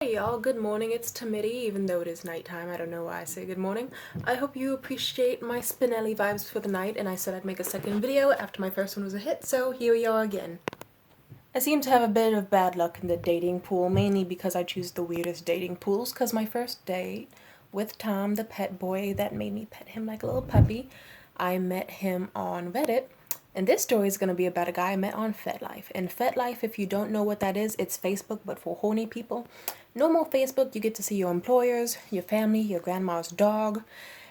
Hey y'all, good morning. It's Tamiti, even though it is nighttime. I don't know why I say good morning. I hope you appreciate my Spinelli vibes for the night, and I said I'd make a second video after my first one was a hit, so here we are again. I seem to have a bit of bad luck in the dating pool, mainly because I choose the weirdest dating pools, because my first date with Tom, the pet boy that made me pet him like a little puppy, I met him on Reddit. And this story is going to be about a guy I met on FetLife. And FetLife, if you don't know what that is, it's Facebook, but for horny people. Normal Facebook, you get to see your employers, your family, your grandma's dog.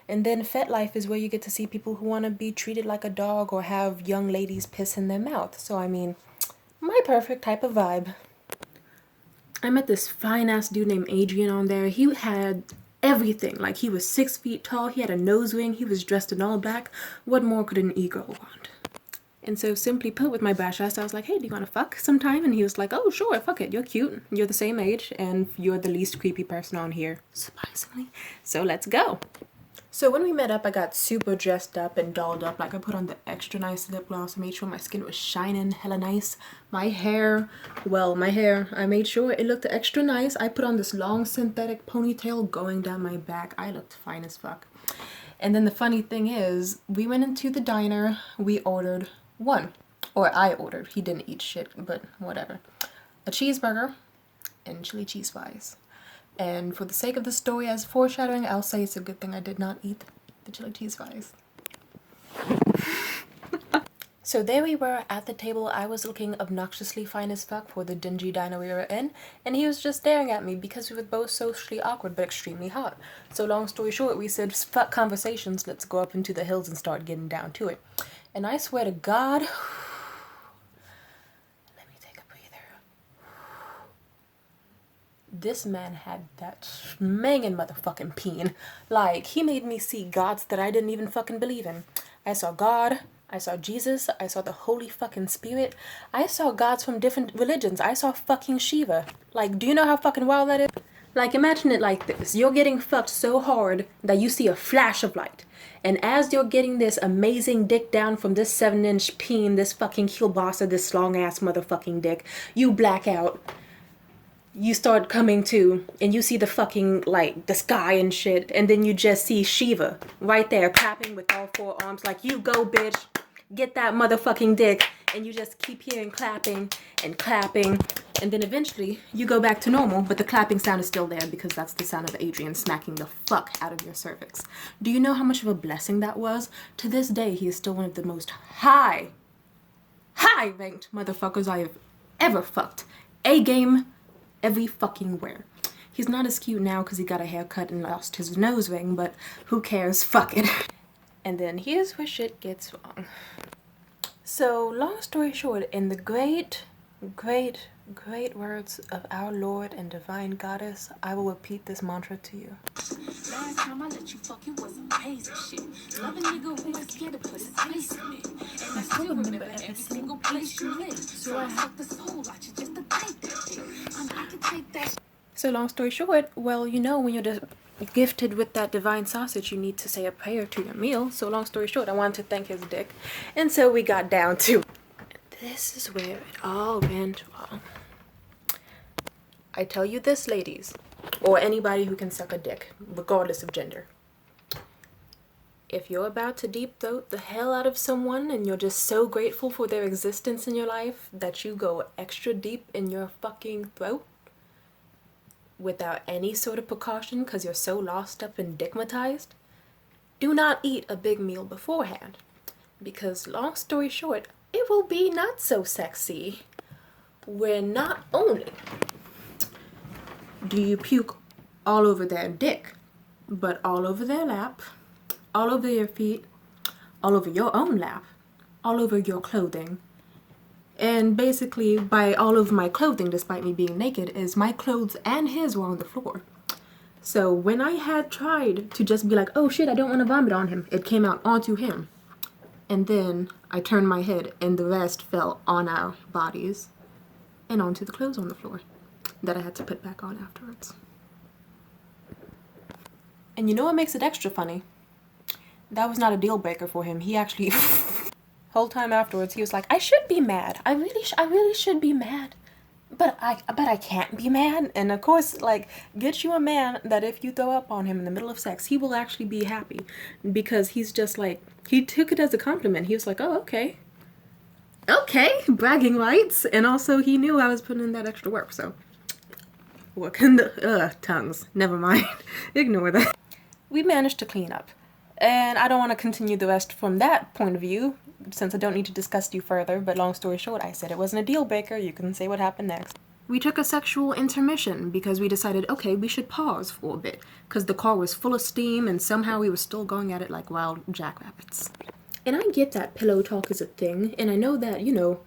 And then FetLife is where you get to see people who want to be treated like a dog or have young ladies piss in their mouth. So, I mean, my perfect type of vibe. I met this fine-ass dude named Adrian on there. He had everything. Like, he was 6 feet tall, he had a nose ring, he was dressed in all black. What more could an e-girl want? And so, simply put, with my bash ass, I was like, hey, do you want to fuck sometime? And he was like, oh, sure, fuck it. You're cute. You're the same age. And you're the least creepy person on here, surprisingly. So let's go. So when we met up, I got super dressed up and dolled up. Like, I put on the extra nice lip gloss. I made sure my skin was shining hella nice. My hair, I made sure it looked extra nice. I put on this long synthetic ponytail going down my back. I looked fine as fuck. And then the funny thing is, we went into the diner. We ordered I ordered, he didn't eat shit, but whatever, a cheeseburger and chili cheese fries. And for the sake of the story as foreshadowing, I'll say it's a good thing I did not eat the chili cheese fries. So there we were at the table. I was looking obnoxiously fine as fuck for the dingy diner we were in, and he was just staring at me because we were both socially awkward but extremely hot. So long story short, we said, fuck conversations, let's go up into the hills and start getting down to it. And I swear to God, this man had that smangin' motherfucking peen. Like, he made me see gods that I didn't even fucking believe in. I saw God, I saw Jesus, I saw the Holy fucking Spirit. I saw gods from different religions. I saw fucking Shiva. Like, do you know how fucking wild that is? Like, imagine it like this. You're getting fucked so hard that you see a flash of light. And as you're getting this amazing dick down from this 7-inch peen, this fucking kielbasa, this long-ass motherfucking dick, you black out. You start coming to, and you see the fucking, like, the sky and shit, and then you just see Shiva right there clapping with all 4 arms like, you go, bitch, get that motherfucking dick, and you just keep hearing clapping and clapping, and then eventually you go back to normal, but the clapping sound is still there because that's the sound of Adrian smacking the fuck out of your cervix. Do you know how much of a blessing that was? To this day, he is still one of the most high-ranked motherfuckers I have ever fucked. A-game every fucking where. He's not as cute now because he got a haircut and lost his nose ring, but who cares? Fuck it. And then here's where shit gets wrong. So, long story short, in the great words of our Lord and Divine Goddess, I will repeat this mantra to you. Last time I let you fuck, it was amazing shit. Love a nigga who ain't scared to put his face in it. And I still remember every single place you lit. So I fucked the soul out you just to take that shit. I can take that. So long story short, well, you know, when you're just gifted with that divine sausage, you need to say a prayer to your meal. So long story short, I wanted to thank his dick. And so we got down to, this is where it all went wrong. I tell you this, ladies, or anybody who can suck a dick, regardless of gender. If you're about to deep throat the hell out of someone and you're just so grateful for their existence in your life that you go extra deep in your fucking throat without any sort of precaution because you're so lost up and dickmatized, do not eat a big meal beforehand. Because long story short, it will be not so sexy where not only do you puke all over their dick, but all over their lap, all over your feet, all over your own lap, all over your clothing. And basically, by all over my clothing, despite me being naked, is my clothes and his were on the floor. So when I had tried to just be like, oh shit, I don't want to vomit on him, it came out onto him. And then I turned my head and the rest fell on our bodies and onto the clothes on the floor that I had to put back on afterwards. And you know what makes it extra funny? That was not a deal breaker for him. He actually whole time afterwards he was like, I should be mad. I really should be mad. but I can't be mad. And of course, like, get you a man that if you throw up on him in the middle of sex, he will actually be happy, because he's just like, he took it as a compliment. He was like, oh, okay, bragging rights. And also he knew I was putting in that extra work, so what can the tongues, never mind. Ignore that. We managed to clean up, and I don't want to continue the rest from that point of view, since I don't need to discuss you further, but long story short, I said it wasn't a deal breaker. You can say what happened next. We took a sexual intermission because we decided, okay, we should pause for a bit, because the car was full of steam and somehow we were still going at it like wild jackrabbits. And I get that pillow talk is a thing, and I know that, you know,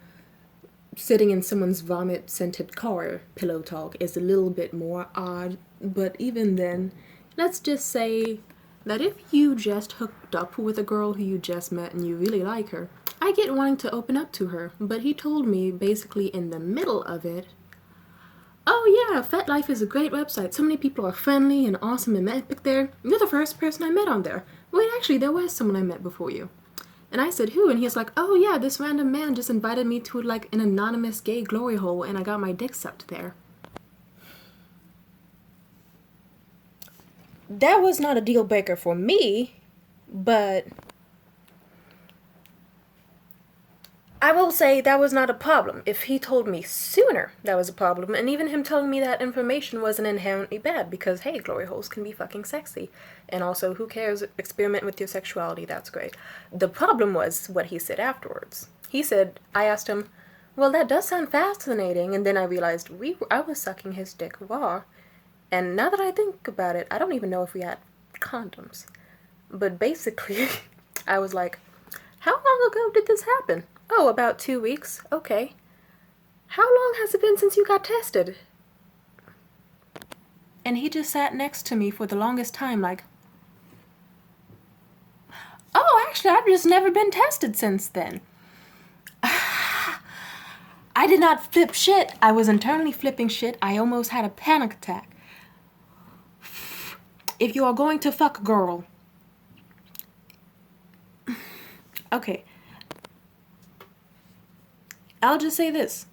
sitting in someone's vomit-scented car pillow talk is a little bit more odd, but even then, let's just say that if you just hooked up with a girl who you just met and you really like her, I get wanting to open up to her. But he told me basically in the middle of it, oh yeah, FetLife is a great website. So many people are friendly and awesome and epic there. You're the first person I met on there. Wait, actually, there was someone I met before you. And I said, who? And he was like, oh yeah, this random man just invited me to like an anonymous gay glory hole and I got my dick sucked there. That was not a deal breaker for me, but I will say that was not a problem. If he told me sooner, that was a problem. And even him telling me that information wasn't inherently bad, because hey, glory holes can be fucking sexy. And also, who cares? Experiment with your sexuality, that's great. The problem was what he said afterwards. He said, I asked him, well, that does sound fascinating. And then I realized I was sucking his dick raw. And now that I think about it, I don't even know if we had condoms. But basically, I was like, how long ago did this happen? Oh, about 2 weeks. Okay. How long has it been since you got tested? And he just sat next to me for the longest time like, oh, actually, I've just never been tested since then. I did not flip shit. I was internally flipping shit. I almost had a panic attack. If you are going to fuck a girl, okay, I'll just say this.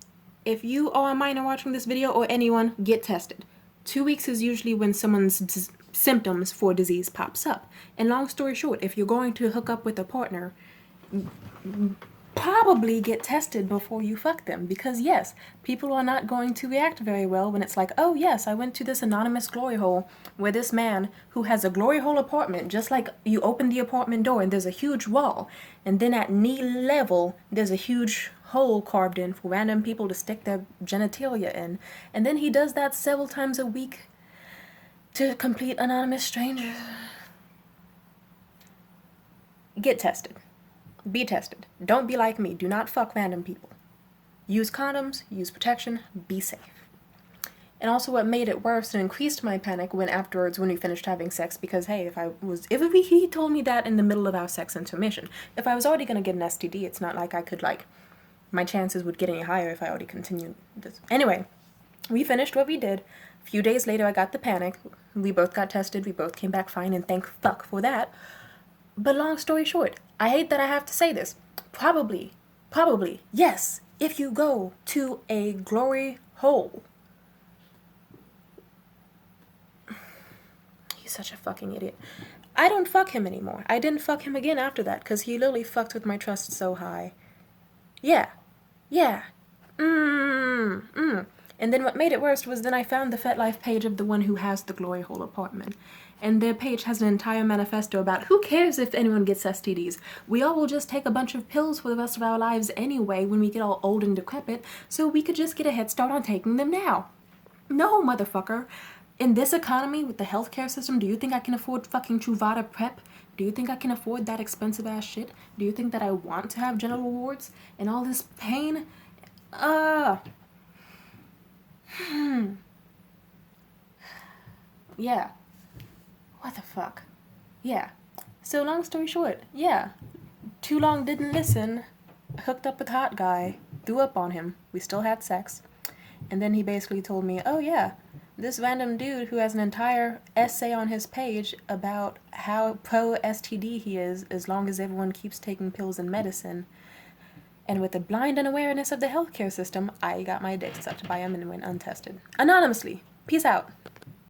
If you are a minor watching this video, or anyone, get tested. 2 weeks is usually when someone's symptoms for disease pops up. And long story short, if you're going to hook up with a partner, probably get tested before you fuck them, because yes, people are not going to react very well when it's like, oh yes, I went to this anonymous glory hole where this man who has a glory hole apartment, just like you open the apartment door and there's a huge wall, and then at knee level there's a huge hole carved in for random people to stick their genitalia in, and then he does that several times a week to complete anonymous strangers. Get tested. Be tested. Don't be like me. Do not fuck random people. Use condoms, use protection, be safe. And also what made it worse and increased my panic when afterwards, when we finished having sex, because hey, he told me that in the middle of our sex intermission. If I was already going to get an STD, it's not like I could my chances would get any higher if I already continued this. Anyway, we finished what we did. A few days later, I got the panic. We both got tested. We both came back fine, and thank fuck for that. But long story short, I hate that I have to say this. Probably, yes, if you go to a glory hole. He's such a fucking idiot. I don't fuck him anymore. I didn't fuck him again after that, because he literally fucked with my trust so high. Yeah. And then what made it worse was then I found the FetLife page of the one who has the glory hole apartment. And their page has an entire manifesto about who cares if anyone gets STDs. We all will just take a bunch of pills for the rest of our lives anyway when we get all old and decrepit, so we could just get a head start on taking them now. No, motherfucker. In this economy with the healthcare system, do you think I can afford fucking Truvada Prep? Do you think I can afford that expensive ass shit? Do you think that I want to have genital warts and all this pain? Yeah. What the fuck? Yeah. So long story short, yeah. Too long didn't listen. Hooked up with hot guy. Threw up on him. We still had sex. And then he basically told me, oh yeah, this random dude who has an entire essay on his page about how pro-STD he is as long as everyone keeps taking pills and medicine. And with a blind unawareness of the healthcare system, I got my dick sucked by a and went untested. Anonymously. Peace out.